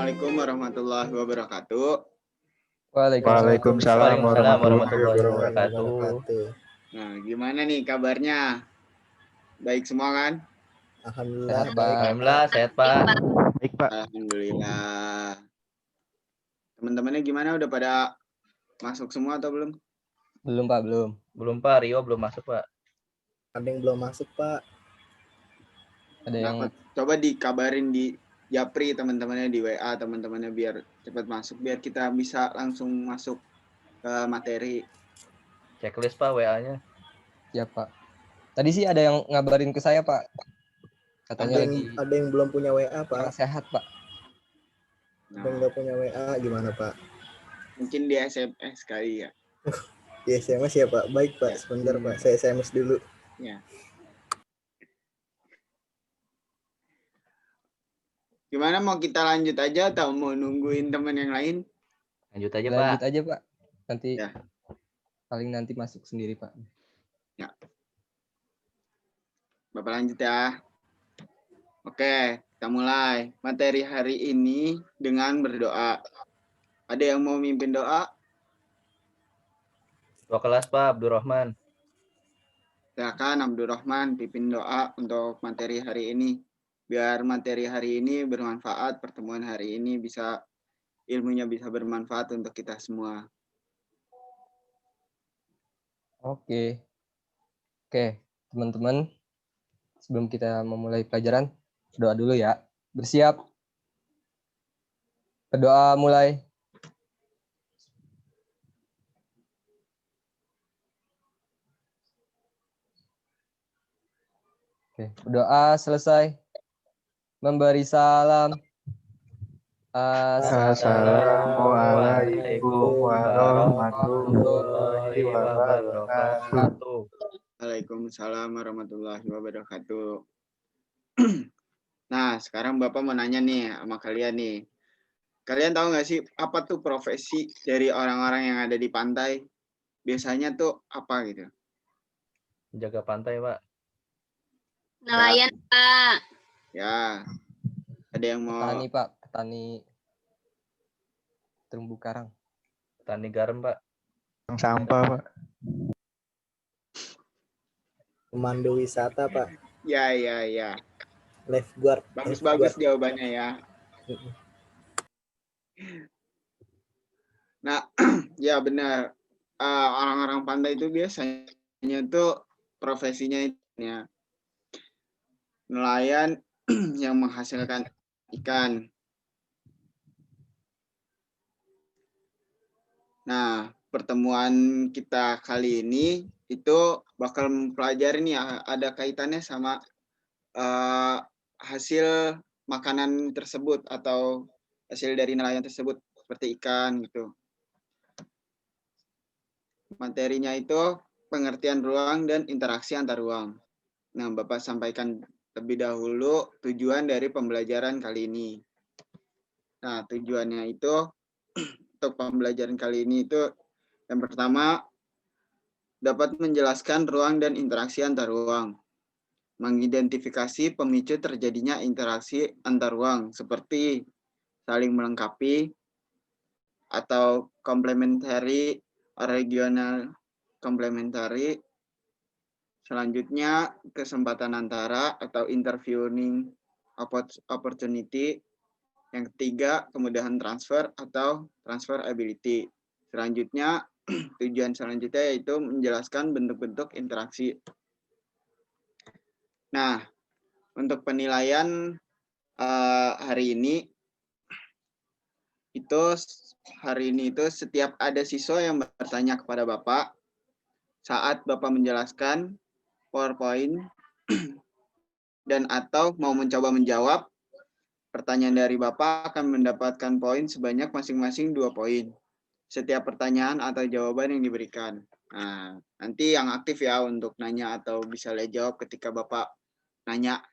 Assalamualaikum warahmatullahi wabarakatuh. Waalaikumsalam warahmatullahi wabarakatuh. Nah, gimana nih kabarnya? Baik semua kan? Alhamdulillah. Alhamdulillah sehat Pak. Baik Pak. Alhamdulillah. Teman-temannya gimana? Udah pada masuk semua atau belum? Belum Pak, belum. Belum Pak, Rio belum masuk Pak. Ada yang belum masuk Pak. Ada yang Coba dikabarin di Japri teman-temannya, di WA teman-temannya biar cepat masuk, biar kita bisa langsung masuk ke materi. Checklist Pak WA-nya. ya Pak. Tadi sih ada yang ngabarin ke saya Pak. Katanya Ada yang belum punya WA kurang Pak. sehat Pak. Ada yang nggak punya WA gimana Pak? Mungkin di SMS kali ya. Di SMS ya Pak. Baik Pak. Sebentar Pak. Saya SMS dulu. Ya. Gimana, mau kita lanjut aja atau mau nungguin teman yang lain? Lanjut aja Pak. Lanjut aja Pak. Nanti Ya. paling nanti masuk sendiri Pak. Ya. Bapak lanjut ya. Oke, kita mulai materi hari ini dengan berdoa. Ada yang mau mimpin doa? Ketua kelas Pak Abdurrahman. Silakan Abdurrahman pimpin doa untuk materi hari ini. Biar materi hari ini bermanfaat, pertemuan hari ini bisa ilmunya bisa bermanfaat untuk kita semua. Oke, teman-teman. Sebelum kita memulai pelajaran, doa dulu ya. Bersiap. Berdoa mulai. Oke, berdoa selesai. Memberi salam. Assalamualaikum warahmatullahi wabarakatuh. Waalaikumsalam warahmatullahi wabarakatuh. Nah, sekarang Bapak mau nanya nih sama kalian nih. Kalian tahu nggak sih apa tuh profesi dari orang-orang yang ada di pantai? Biasanya tuh apa gitu? Jaga pantai Pak. Nelayan Pak. Ya, ada yang mau? Petani Pak, petani terumbu karang. Petani garam Pak. Sampah Pak. Pemandu wisata Pak. Ya. Lifeguard. Bagus jawabannya ya. Nah, ya benar. Orang-orang pantai itu biasanya tuh profesinya ya nelayan yang menghasilkan ikan. Nah, pertemuan kita kali ini itu bakal mempelajari nih ada kaitannya sama hasil makanan tersebut atau hasil dari nelayan tersebut seperti ikan gitu. Materinya itu pengertian ruang dan interaksi antar ruang. Nah, Bapak sampaikan lebih dahulu tujuan dari pembelajaran kali ini. Nah, tujuannya itu untuk pembelajaran kali ini itu yang pertama dapat menjelaskan ruang dan interaksi antar ruang. Mengidentifikasi pemicu terjadinya interaksi antar ruang seperti saling melengkapi atau complementary, regional complementary. Selanjutnya kesempatan antara atau interviewing opportunity. Yang ketiga kemudahan transfer atau transfer ability. Selanjutnya tujuan selanjutnya yaitu menjelaskan bentuk-bentuk interaksi. Nah, untuk penilaian hari ini itu setiap ada siswa yang bertanya kepada Bapak saat Bapak menjelaskan PowerPoint dan atau mau mencoba menjawab, pertanyaan dari Bapak akan mendapatkan poin sebanyak masing-masing 2 poin. Setiap pertanyaan atau jawaban yang diberikan. Nah, nanti yang aktif ya untuk nanya atau bisa lihat jawab ketika Bapak nanya.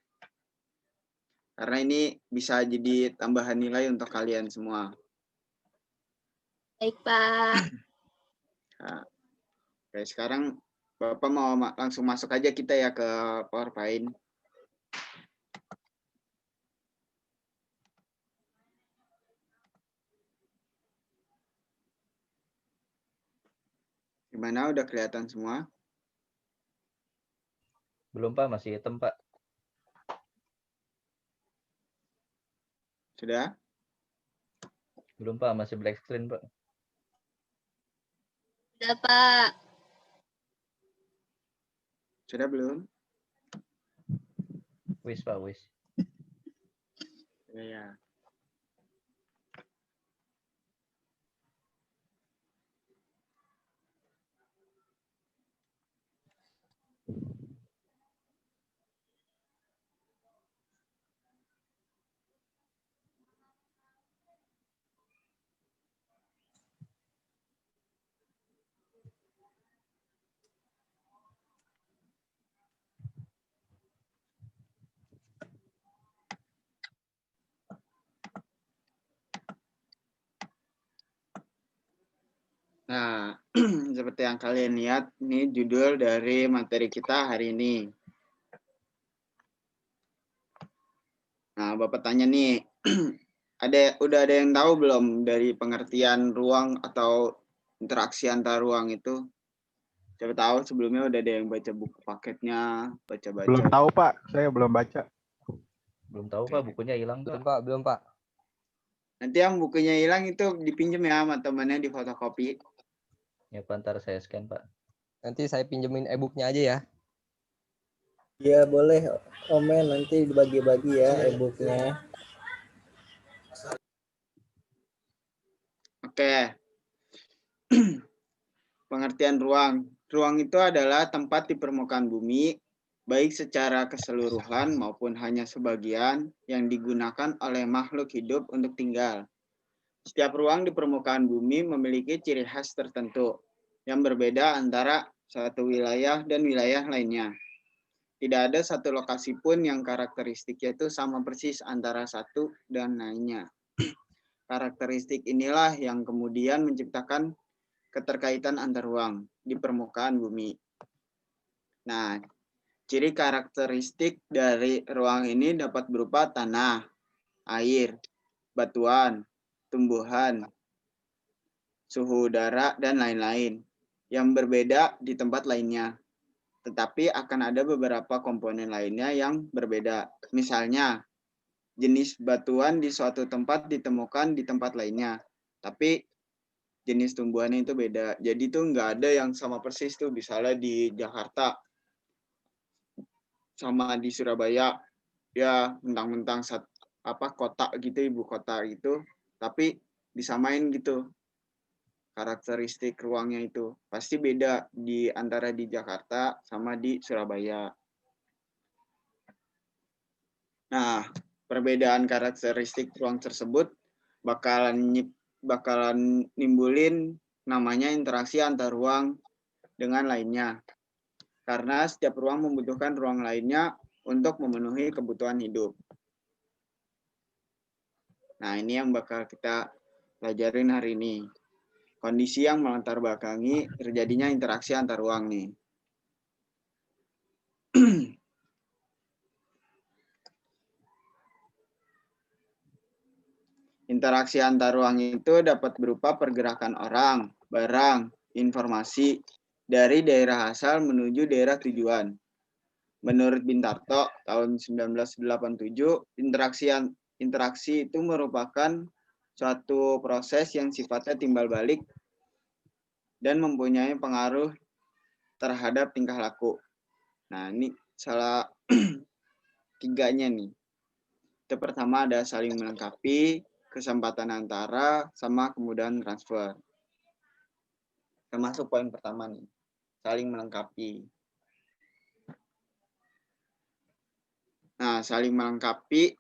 Karena ini bisa jadi tambahan nilai untuk kalian semua. Baik Pak. Nah, oke, sekarang Bapak mau langsung masuk aja kita ya ke PowerPoint. Gimana, udah kelihatan semua? Belum Pak, masih hitam Pak. Sudah? Belum Pak, masih black screen Pak. Udah, Pak. Sudah belum? Wis Pak, wis. Ya. Nah, seperti yang kalian lihat, ini judul dari materi kita hari ini. Nah, Bapak tanya nih, udah ada yang tahu belum dari pengertian ruang atau interaksi antar ruang itu? Siapa tahu sebelumnya udah ada yang baca buku paketnya, baca-baca. Belum tahu Pak, saya belum baca. Belum tahu Pak, bukunya hilang Belum Pak. Pak, belum Pak. Nanti yang bukunya hilang itu dipinjam ya sama temannya di fotokopi. Ya Pak, ntar saya scan Pak. Nanti saya pinjemin e-booknya aja ya. Ya boleh Omen, nanti dibagi-bagi ya e-booknya. Oke. Pengertian ruang. Ruang itu adalah tempat di permukaan bumi, baik secara keseluruhan maupun hanya sebagian, yang digunakan oleh makhluk hidup untuk tinggal. Setiap ruang di permukaan bumi memiliki ciri khas tertentu yang berbeda antara satu wilayah dan wilayah lainnya. Tidak ada satu lokasi pun yang karakteristiknya itu sama persis antara satu dan lainnya. Karakteristik inilah yang kemudian menciptakan keterkaitan antar ruang di permukaan bumi. Nah, ciri karakteristik dari ruang ini dapat berupa tanah, air, batuan, tumbuhan, suhu udara, dan lain-lain yang berbeda di tempat lainnya. Tetapi akan ada beberapa komponen lainnya yang berbeda. Misalnya, jenis batuan di suatu tempat ditemukan di tempat lainnya, tapi jenis tumbuhannya itu beda. Jadi tuh nggak ada yang sama persis tuh, misalnya di Jakarta sama di Surabaya, ya mentang-mentang kota gitu, ibu kota gitu, tapi disamain gitu. Karakteristik ruangnya itu pasti beda di antara di Jakarta sama di Surabaya. Nah, perbedaan karakteristik ruang tersebut bakalan nimbulin namanya interaksi antar ruang dengan lainnya. Karena setiap ruang membutuhkan ruang lainnya untuk memenuhi kebutuhan hidup. Nah, ini yang bakal kita pelajarin hari ini. Kondisi yang melatar belakangi terjadinya interaksi antar ruang nih. Interaksi antar ruang itu dapat berupa pergerakan orang, barang, informasi dari daerah asal menuju daerah tujuan. Menurut Bintarto tahun 1987, interaksi itu merupakan suatu proses yang sifatnya timbal balik dan mempunyai pengaruh terhadap tingkah laku. Nah, ini salah tiganya nih. Itu pertama ada saling melengkapi, kesempatan antara, sama kemudahan transfer. Termasuk poin pertama nih, saling melengkapi. Nah, saling melengkapi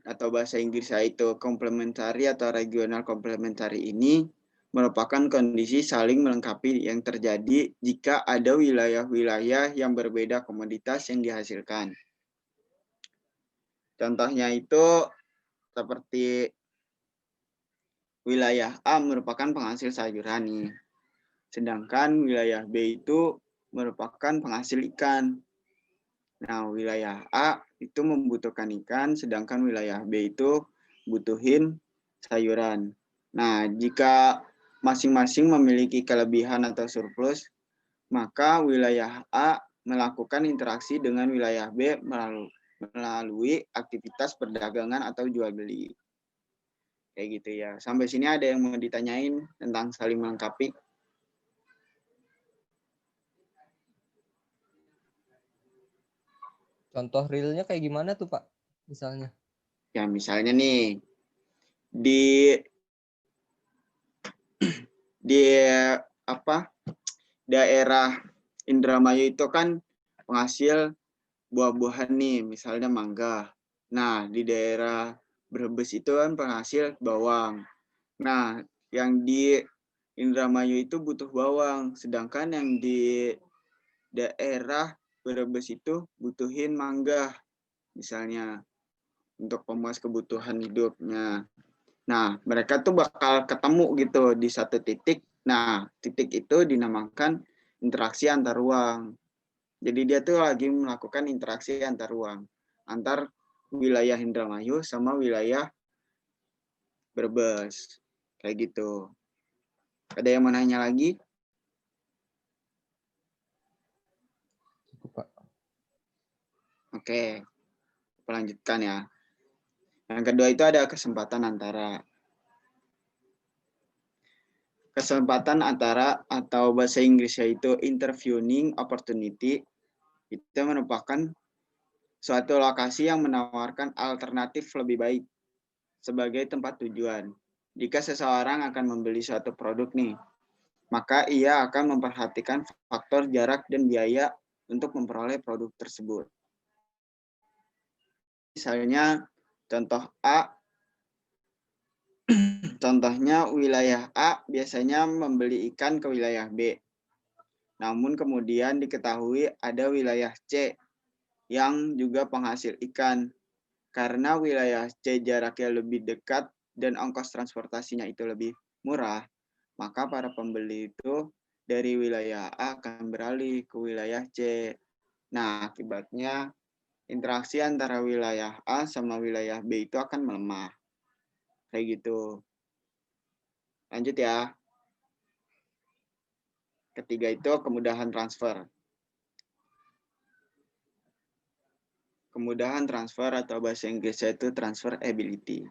atau bahasa Inggrisnya itu complementary atau regional complementary ini merupakan kondisi saling melengkapi yang terjadi jika ada wilayah-wilayah yang berbeda komoditas yang dihasilkan. Contohnya itu seperti wilayah A merupakan penghasil sayuran nih. Sedangkan wilayah B itu merupakan penghasil ikan. Nah, wilayah A itu membutuhkan ikan, sedangkan wilayah B itu butuhin sayuran. Nah, jika masing-masing memiliki kelebihan atau surplus, maka wilayah A melakukan interaksi dengan wilayah B melalui aktivitas perdagangan atau jual beli. Kayak gitu ya. Sampai sini ada yang mau ditanyain tentang saling melengkapi? Contoh realnya kayak gimana tuh Pak? Misalnya. Ya misalnya nih di apa daerah Indramayu itu kan penghasil buah-buahan nih, misalnya mangga. Nah, di daerah Brebes itu kan penghasil bawang. Nah, yang di Indramayu itu butuh bawang, sedangkan yang di daerah Brebes itu butuhin mangga, misalnya untuk pemuas kebutuhan hidupnya. Nah, mereka tuh bakal ketemu gitu di satu titik. Nah, titik itu dinamakan interaksi antar ruang. Jadi dia tuh lagi melakukan interaksi antar ruang, antar wilayah Indramayu sama wilayah Brebes. Kayak gitu. Ada yang mau nanya lagi? Cukup Pak. Oke, lanjutkan ya. Yang kedua itu ada kesempatan antara atau bahasa Inggrisnya itu interviewing opportunity. Itu merupakan suatu lokasi yang menawarkan alternatif lebih baik sebagai tempat tujuan. Jika seseorang akan membeli suatu produk nih, maka ia akan memperhatikan faktor jarak dan biaya untuk memperoleh produk tersebut. Misalnya contoh A, contohnya wilayah A biasanya membeli ikan ke wilayah B. Namun kemudian diketahui ada wilayah C yang juga penghasil ikan. Karena wilayah C jaraknya lebih dekat dan ongkos transportasinya itu lebih murah, maka para pembeli itu dari wilayah A akan beralih ke wilayah C. Nah, akibatnya interaksi antara wilayah A sama wilayah B itu akan melemah. Kayak gitu. Lanjut ya. Ketiga itu kemudahan transfer. Kemudahan transfer atau bahasa Inggrisnya itu transfer ability.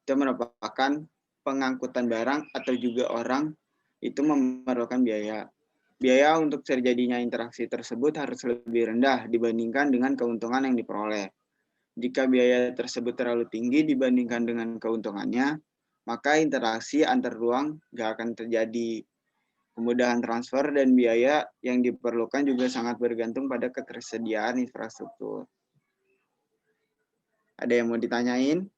Itu merupakan pengangkutan barang atau juga orang itu memerlukan biaya. Biaya untuk terjadinya interaksi tersebut harus lebih rendah dibandingkan dengan keuntungan yang diperoleh. Jika biaya tersebut terlalu tinggi dibandingkan dengan keuntungannya, maka interaksi antar ruang nggak akan terjadi. Kemudahan transfer dan biaya yang diperlukan juga sangat bergantung pada ketersediaan infrastruktur. Ada yang mau ditanyain?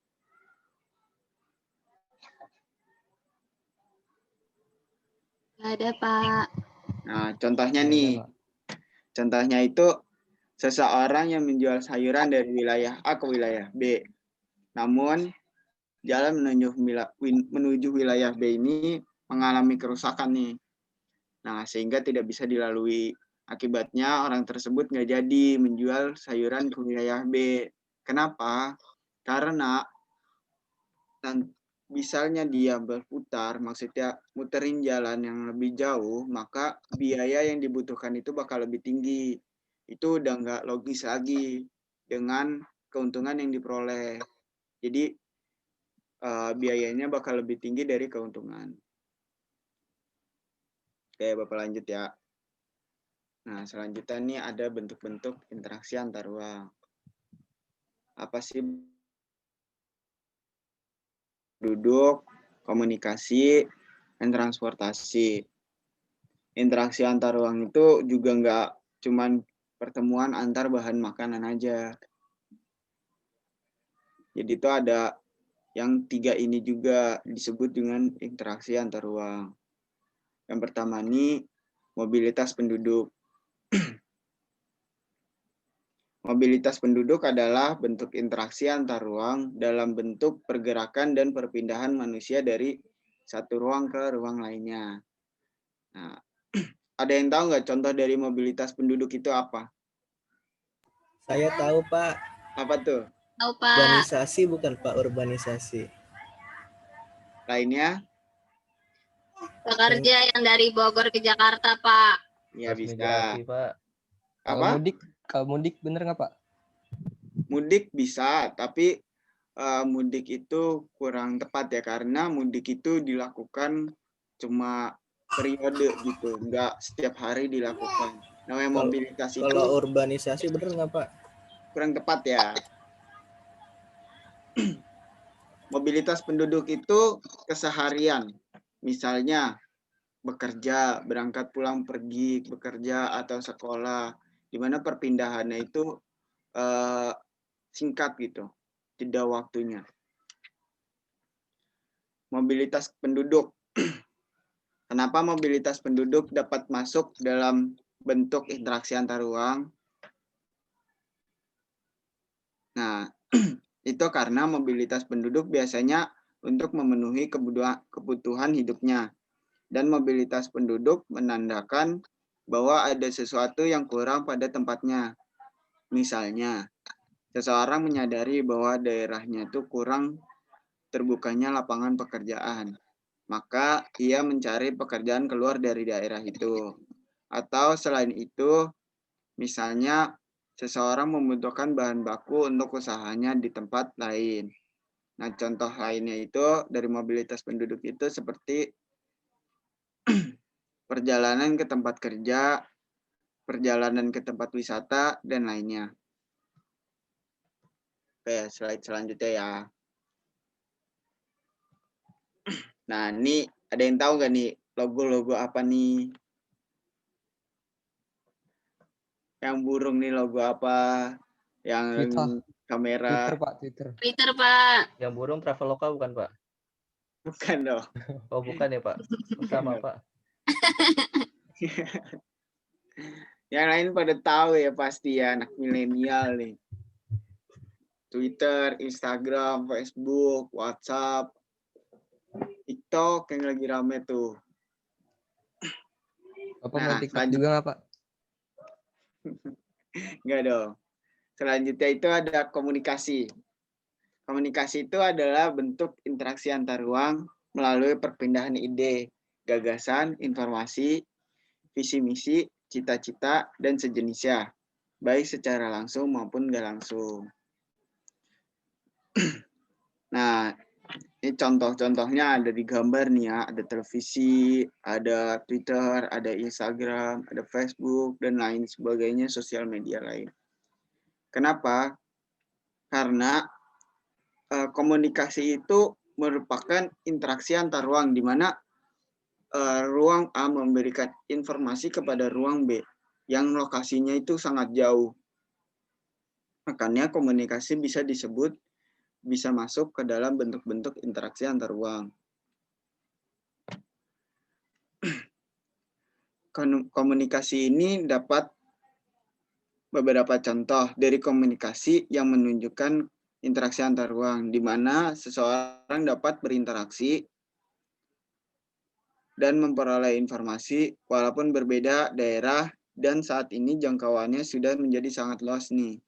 Nggak ada, Pak. Nah, contohnya Nggak ada, nih. Pak. Contohnya itu seseorang yang menjual sayuran dari wilayah A ke wilayah B. Namun, jalan menuju wilayah B ini mengalami kerusakan nih. Nah, sehingga tidak bisa dilalui. Akibatnya orang tersebut nggak jadi menjual sayuran ke wilayah B. Kenapa? Karena misalnya dia berputar, maksudnya muterin jalan yang lebih jauh, maka biaya yang dibutuhkan itu bakal lebih tinggi. Itu udah nggak logis lagi dengan keuntungan yang diperoleh. Jadi biayanya bakal lebih tinggi dari keuntungan. Oke, Bapak lanjut ya. Nah, selanjutnya nih ada bentuk-bentuk interaksi antar ruang. Apa sih? Duduk, komunikasi, dan transportasi. Interaksi antar ruang itu juga nggak cuman pertemuan antar bahan makanan aja. Jadi itu ada yang tiga ini juga disebut dengan interaksi antar ruang. Yang pertama nih, mobilitas penduduk. Mobilitas penduduk adalah bentuk interaksi antar ruang dalam bentuk pergerakan dan perpindahan manusia dari satu ruang ke ruang lainnya. Nah, ada yang tahu nggak contoh dari mobilitas penduduk itu apa? Saya tahu Pak. Apa tuh? Tahu, Pak. Urbanisasi bukan Pak, urbanisasi. Lainnya? Pekerja yang dari Bogor ke Jakarta, Pak. Ya bisa. Transmigrasi, Pak. Kalau Apa? mudik bener nggak Pak? Mudik bisa, tapi mudik itu kurang tepat ya, karena mudik itu dilakukan cuma periode gitu, nggak setiap hari dilakukan. Namanya mobilitas itu Kalau urbanisasi bener nggak Pak? kurang tepat ya. Mobilitas penduduk itu keseharian, misalnya bekerja, berangkat pulang pergi, bekerja atau sekolah, di mana perpindahannya itu singkat gitu, jeda waktunya. Mobilitas penduduk. Kenapa mobilitas penduduk dapat masuk dalam bentuk interaksi antar ruang? Nah, itu karena mobilitas penduduk biasanya untuk memenuhi kebutuhan hidupnya. Dan mobilitas penduduk menandakan bahwa ada sesuatu yang kurang pada tempatnya. Misalnya, seseorang menyadari bahwa daerahnya itu kurang terbukanya lapangan pekerjaan. Maka ia mencari pekerjaan keluar dari daerah itu. Atau selain itu, misalnya seseorang membutuhkan bahan baku untuk usahanya di tempat lain. Nah, contoh lainnya itu dari mobilitas penduduk itu seperti perjalanan ke tempat kerja, perjalanan ke tempat wisata, dan lainnya. Oke, slide selanjutnya ya. Nah, ini ada yang tahu nggak nih logo-logo apa nih? Yang burung nih logo apa? Yang Twitter. kamera? Twitter Pak, Twitter. Twitter, Pak. Yang burung Traveloka bukan, Pak? Bukan dong. Oh, bukan ya, Pak? Oh, sama, Pak. Yang lain pada tahu ya pasti ya, anak milenial nih. Twitter, Instagram, Facebook, WhatsApp, TikTok yang lagi rame tuh. Bapak Nah, main TikTok juga nggak Pak? Enggak dong. Selanjutnya itu ada komunikasi. Komunikasi itu adalah bentuk interaksi antar ruang melalui perpindahan ide, gagasan, informasi, visi misi, cita-cita, dan sejenisnya, baik secara langsung maupun nggak langsung. Nah, ini contoh-contohnya ada di gambar nih ya, ada televisi, ada Twitter, ada Instagram, ada Facebook, dan lain sebagainya sosial media lain. Kenapa? Karena komunikasi itu merupakan interaksi antar ruang, di mana ruang A memberikan informasi kepada ruang B yang lokasinya itu sangat jauh. Makanya komunikasi bisa disebut, bisa masuk ke dalam bentuk-bentuk interaksi antar ruang. Komunikasi ini dapat beberapa contoh dari komunikasi yang menunjukkan interaksi antar ruang, di mana seseorang dapat berinteraksi dan memperoleh informasi walaupun berbeda daerah, dan saat ini jangkauannya sudah menjadi sangat luas nih.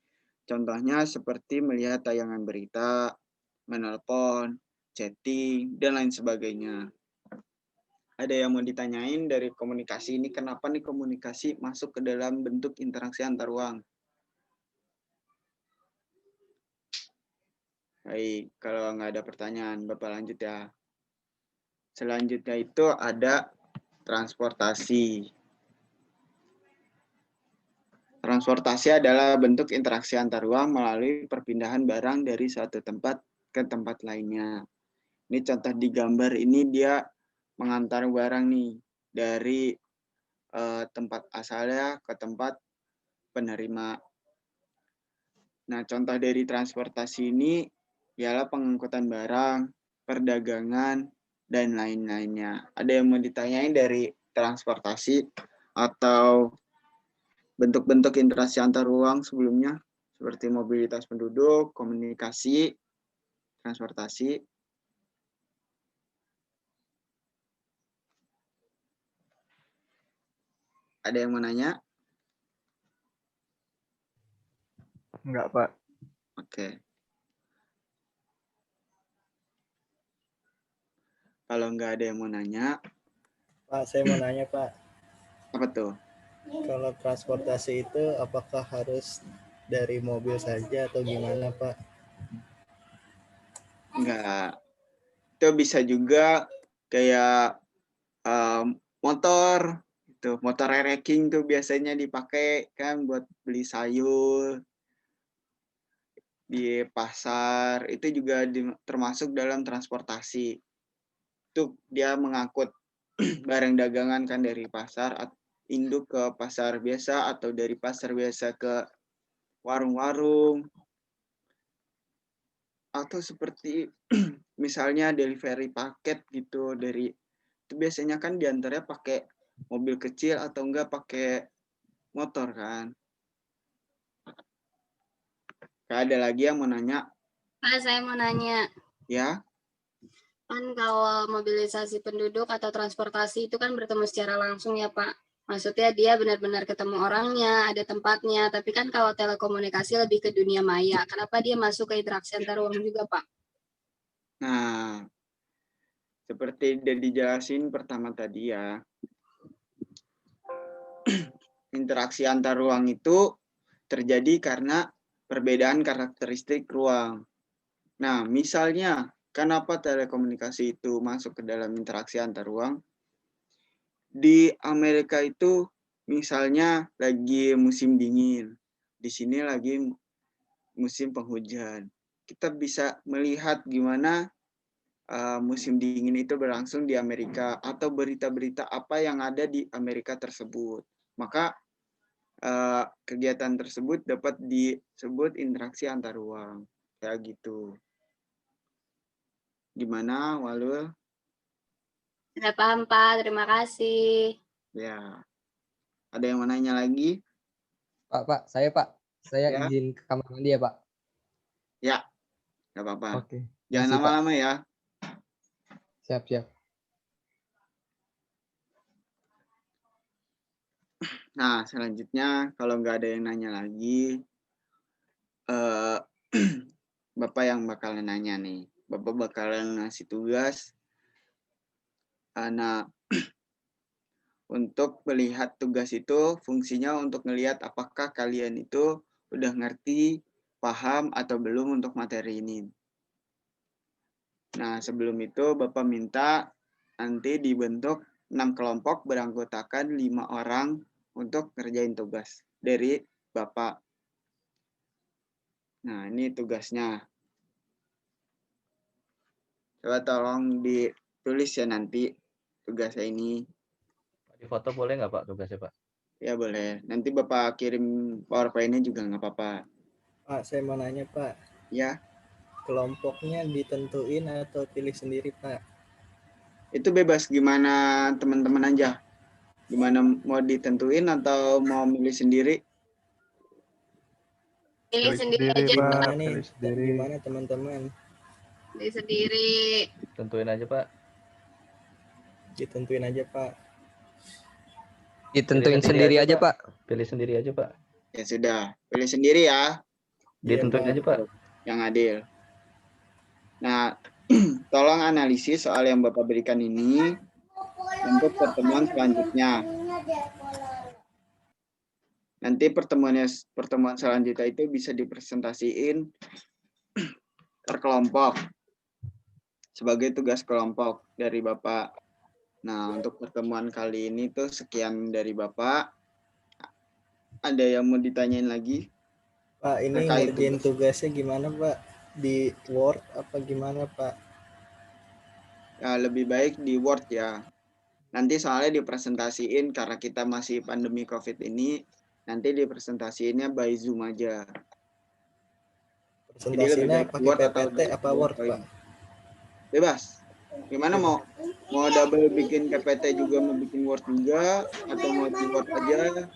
Contohnya seperti melihat tayangan berita, menelpon, chatting, dan lain sebagainya. Ada yang mau ditanyain dari komunikasi ini, kenapa nih komunikasi masuk ke dalam bentuk interaksi antar ruang? Baik, kalau nggak ada pertanyaan, Bapak lanjut ya. Selanjutnya itu ada transportasi. Transportasi adalah bentuk interaksi antar ruang melalui perpindahan barang dari suatu tempat ke tempat lainnya. Ini contoh di gambar ini, dia mengantar barang nih dari tempat asalnya ke tempat penerima. Nah, contoh dari transportasi ini ialah pengangkutan barang, perdagangan, dan lain-lainnya. Ada yang mau ditanyain dari transportasi atau bentuk-bentuk interaksi antar ruang sebelumnya, seperti mobilitas penduduk, komunikasi, transportasi? Ada yang mau nanya? Enggak, Pak. Oke. Kalau nggak ada yang mau nanya, Pak, saya mau nanya Pak, Apa tuh? kalau transportasi itu apakah harus dari mobil saja atau gimana Pak? Enggak. Itu bisa juga kayak motor. Itu motor racing tuh biasanya dipakai kan buat beli sayur di pasar. Itu juga termasuk dalam transportasi. Itu dia mengangkut barang dagangan kan dari pasar induk ke pasar biasa atau dari pasar biasa ke warung-warung atau seperti misalnya delivery paket gitu dari itu biasanya kan diantaranya pakai mobil kecil atau enggak pakai motor kan. Ada lagi yang mau nanya? Pak, saya mau nanya. Ya, Kan kalau mobilisasi penduduk atau transportasi itu kan bertemu secara langsung ya Pak. Maksudnya dia benar-benar ketemu orangnya, ada tempatnya. Tapi kan kalau telekomunikasi lebih ke dunia maya. Kenapa dia masuk ke interaksi antar ruang juga Pak? nah seperti udah dijelasin pertama tadi ya, interaksi antar ruang itu terjadi karena perbedaan karakteristik ruang. Nah, misalnya kenapa telekomunikasi itu masuk ke dalam interaksi antar ruang? Di Amerika itu misalnya lagi musim dingin, di sini lagi musim penghujan. Kita bisa melihat gimana musim dingin itu berlangsung di Amerika atau berita-berita apa yang ada di Amerika tersebut. Maka kegiatan tersebut dapat disebut interaksi antar ruang. Kayak gitu. Gimana, Walul? Sudah paham Pak, terima kasih. Ya. Ada yang mau nanya lagi? Pak, saya Ya. izin ke kamar mandi ya Pak. Ya, nggak apa-apa. Oke. Jangan Makasih, Pak. lama-lama ya. Siap. Nah, selanjutnya kalau nggak ada yang nanya lagi, Bapak yang bakalan nanya nih. Bapak bakalan ngasih tugas. Nah, untuk melihat tugas itu fungsinya untuk melihat apakah kalian itu udah ngerti, paham, atau belum untuk materi ini. Nah, sebelum itu Bapak minta nanti dibentuk 6 kelompok beranggotakan 5 orang untuk ngerjain tugas dari Bapak. Nah, ini tugasnya. Coba tolong ditulis ya nanti tugasnya ini. Di foto boleh nggak Pak tugasnya Pak? Ya boleh. Nanti Bapak kirim PowerPoint-nya juga nggak apa-apa. Pak, saya mau nanya Pak, Ya, kelompoknya ditentuin atau pilih sendiri Pak? itu bebas gimana teman-teman aja. Gimana mau ditentuin atau mau milih sendiri? Pilih sendiri aja Pak. Pak, Gimana nih? Pilih sendiri. Gimana teman-teman? pilih sendiri. Tentuin aja Pak. Ditentuin aja Pak. Ditentuin Pilih sendiri aja Pak. Pilih sendiri aja Pak. Ya sudah, pilih sendiri ya. Ditentuin Pak. aja Pak. Yang adil. Nah, tolong analisis soal yang Bapak berikan ini untuk pertemuan selanjutnya. Nanti pertemuan selanjutnya itu bisa dipresentasiin per kelompok sebagai tugas kelompok dari Bapak. Nah, untuk pertemuan kali ini tuh sekian dari Bapak. Ada yang mau ditanyain lagi? Pak, ini Terkait ngerjain tugasnya gimana Pak? Di Word apa gimana Pak? Ya, lebih baik di Word ya. Nanti soalnya dipresentasiin karena kita masih pandemi COVID ini, nanti dipresentasiinnya by Zoom aja. Presentasinya baik pakai Word atau PPT apa Word Pak? Bebas. Gimana mau double bikin PPT juga, mau bikin Word juga, atau mau di Word aja?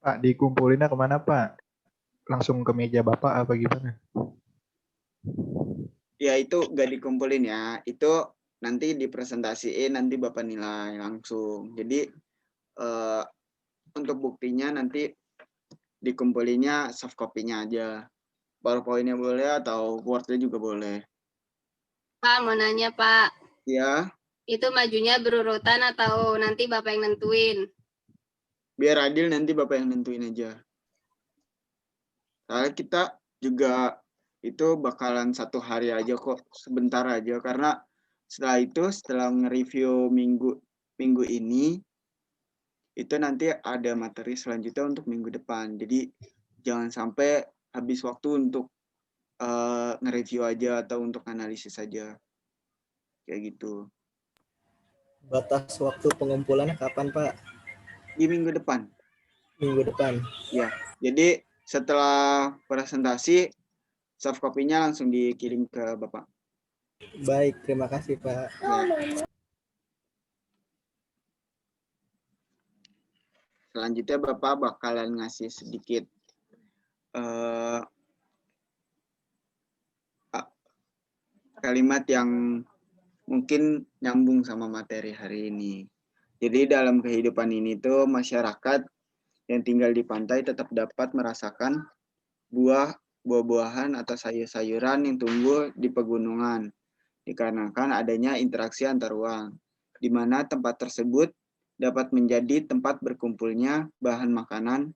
Pak, dikumpulinnya kemana Pak? Langsung ke meja Bapak apa gimana? Ya itu gak dikumpulin ya. Itu nanti dipresentasiin, nanti Bapak nilai langsung. Jadi untuk buktinya nanti dikumpulinnya soft copy-nya aja. PowerPoint-nya boleh atau Word-nya juga boleh. Pak, mau nanya Pak, Ya, itu majunya berurutan atau nanti Bapak yang nentuin? biar adil nanti Bapak yang nentuin aja. Soalnya kita juga itu bakalan 1 hari aja kok, sebentar aja. Karena setelah itu, setelah nge-review minggu ini, itu nanti ada materi selanjutnya untuk minggu depan. Jadi jangan sampai habis waktu untuk nge-review aja atau untuk analisis aja. Kayak gitu. Batas waktu pengumpulannya kapan, Pak? Di minggu depan. Minggu depan. Ya, jadi setelah presentasi, soft copy-nya langsung dikirim ke Bapak. Baik, terima kasih, Pak. Selanjutnya Bapak bakalan ngasih sedikit kalimat yang mungkin nyambung sama materi hari ini. Jadi dalam kehidupan ini tuh masyarakat yang tinggal di pantai tetap dapat merasakan buah-buahan atau sayur-sayuran yang tumbuh di pegunungan dikarenakan adanya interaksi antar ruang, di mana tempat tersebut dapat menjadi tempat berkumpulnya bahan makanan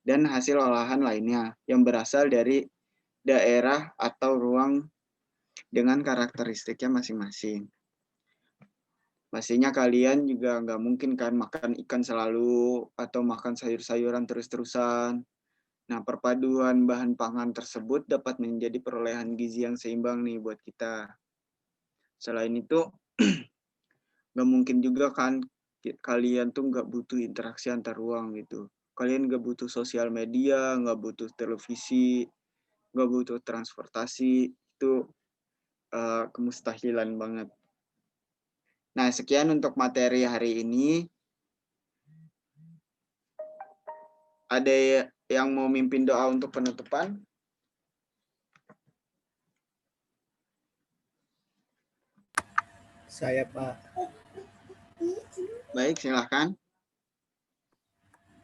dan hasil olahan lainnya yang berasal dari daerah atau ruang dengan karakteristiknya masing-masing. Pastinya kalian juga nggak mungkin kan makan ikan selalu atau makan sayur-sayuran terus-terusan. Nah, perpaduan bahan pangan tersebut dapat menjadi perolehan gizi yang seimbang nih buat kita. Selain itu, nggak mungkin juga kan kalian tuh nggak butuh interaksi antar ruang gitu. Kalian nggak butuh sosial media, nggak butuh televisi, nggak butuh transportasi. Itu kemustahilan banget. Nah, sekian untuk materi hari ini. Ada yang mau mimpin doa untuk penutupan? Saya, Pak. Baik, silahkan.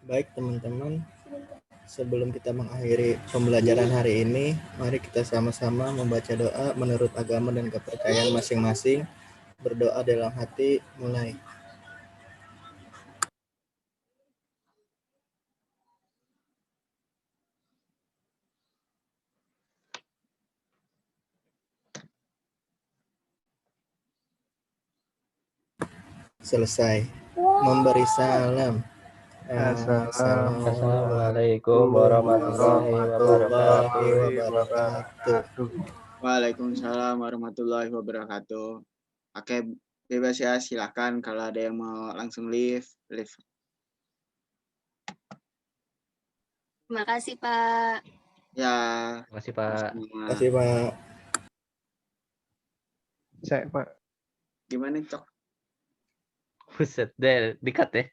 Baik, teman-teman. Sebelum kita mengakhiri pembelajaran hari ini, mari kita sama-sama membaca doa menurut agama dan kepercayaan masing-masing. Berdoa dalam hati, mulai. Selesai. Memberi salam. Assalamualaikum warahmatullahi wabarakatuh. Waalaikumsalam warahmatullahi wabarakatuh. Oke, bebas ya, silahkan kalau ada yang mau langsung live. Terima kasih Pak. Ya, Terima kasih Pak. Terima kasih, Pak. Saya, Pak. Gimana, Cok? Buset, deh, dikat ya.